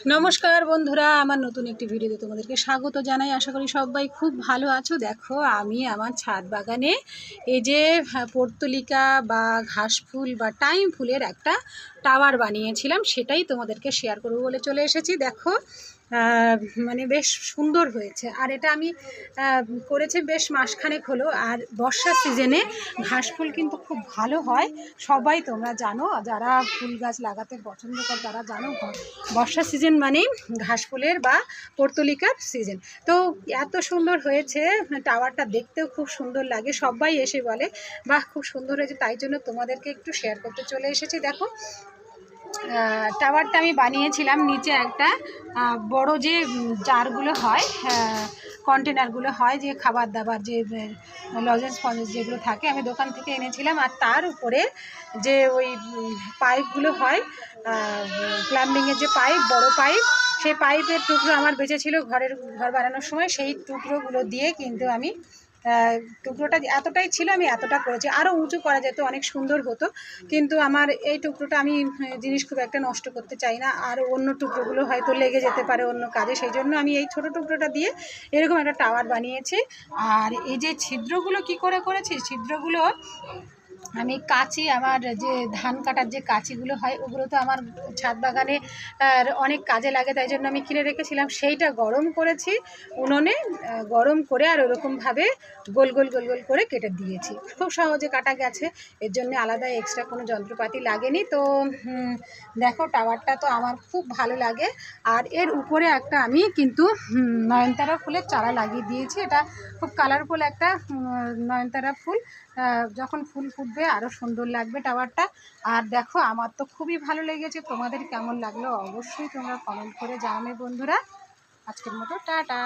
নমস্কার বন্ধুরা, আমার নতুন একটি ভিডিওতে তোমাদেরকে স্বাগত জানাই। আশা করি সবাই খুব ভালো আছো। দেখো, আমি আমার ছাদ বাগানে এই যে পর্তুলিকা বা ঘাস ফুল বা টাইম ফুলের একটা টাওয়ার বানিয়েছিলাম, সেটাই তোমাদেরকে শেয়ার করবো বলে চলে এসেছি। দেখো, মানে বেশ সুন্দর হয়েছে। আর এটা আমি করেছি বেশ মাসখানেক হলো। আর বর্ষার সিজনে ঘাস ফুল কিন্তু খুব ভালো হয়, সবাই তোমরা জানো। যারা ফুল গাছ লাগাতে পছন্দ করে তারা জানো, বর্ষা সিজন মানেই ঘাস ফুলের বা পর্তুলিকার সিজন। তো এত সুন্দর হয়েছে, টাওয়ারটা দেখতেও খুব সুন্দর লাগে। সবাই এসে বলে বাহ, খুব সুন্দর হয়েছে। তাই জন্য তোমাদেরকে একটু শেয়ার করতে চলে এসেছি। দেখো, টাওয়ারটা আমি বানিয়েছিলাম নিচে একটা বড় যে জারগুলো হয়, কন্টেনারগুলো হয়, যে খাবার দাবার, যে লজেন্স ফজেন্স যেগুলো থাকে, আমি দোকান থেকে এনেছিলাম। আর তার উপরে যে ওই পাইপগুলো হয়, প্লাম্বিংয়ের যে পাইপ, বড় পাইপ, সেই পাইপের টুকরো আমার বেঁচে ছিল ঘর বানানোর সময়। সেই টুকরোগুলো দিয়ে কিন্তু আমি টুকরোটা এতটাই ছিল, আমি এতটা করেছি। আরও উঁচু করা যেত, অনেক সুন্দর হতো, কিন্তু আমার এই টুকরোটা, আমি জিনিস খুব একটা নষ্ট করতে চাই না, আর অন্য টুকরোগুলো হয়তো লেগে যেতে পারে অন্য কাজে, সেই জন্য আমি এই ছোটো টুকরোটা দিয়ে এরকম একটা টাওয়ার বানিয়েছি। আর এই যে ছিদ্রগুলো কি করে করেছি, ছিদ্রগুলো আমি কাঁচি, আমার যে ধান কাটার যে কাঁচিগুলো হয়, ওগুলো তো আমার ছাদ বাগানে অনেক কাজে লাগে, তাই জন্য আমি কিনে রেখেছিলাম। সেইটা গরম করেছি উনুনে, গরম করে আর ওরকমভাবে গোল গোল গোল গোল করে কেটে দিয়েছি। খুব সহজে কাটা গেছে, এর জন্য আলাদা এক্সট্রা কোনো যন্ত্রপাতি লাগেনি। তো দেখো, টাওয়ারটা তো আমার খুব ভালো লাগে। আর এর উপরে একটা আমি কিন্তু নয়নতারা ফুলের চারা লাগিয়ে দিয়েছি। এটা খুব কালারফুল একটা নয়নতারা ফুল। যখন ফুল ফুটবে আরও সুন্দর লাগবে টাওয়ারটা। আর দেখো, আমার তো খুবই ভালো লেগেছে। তোমাদের কেমন লাগলো অবশ্যই তোমরা কমেন্ট করে জানাবে বন্ধুরা। আজকের মতো টাটা।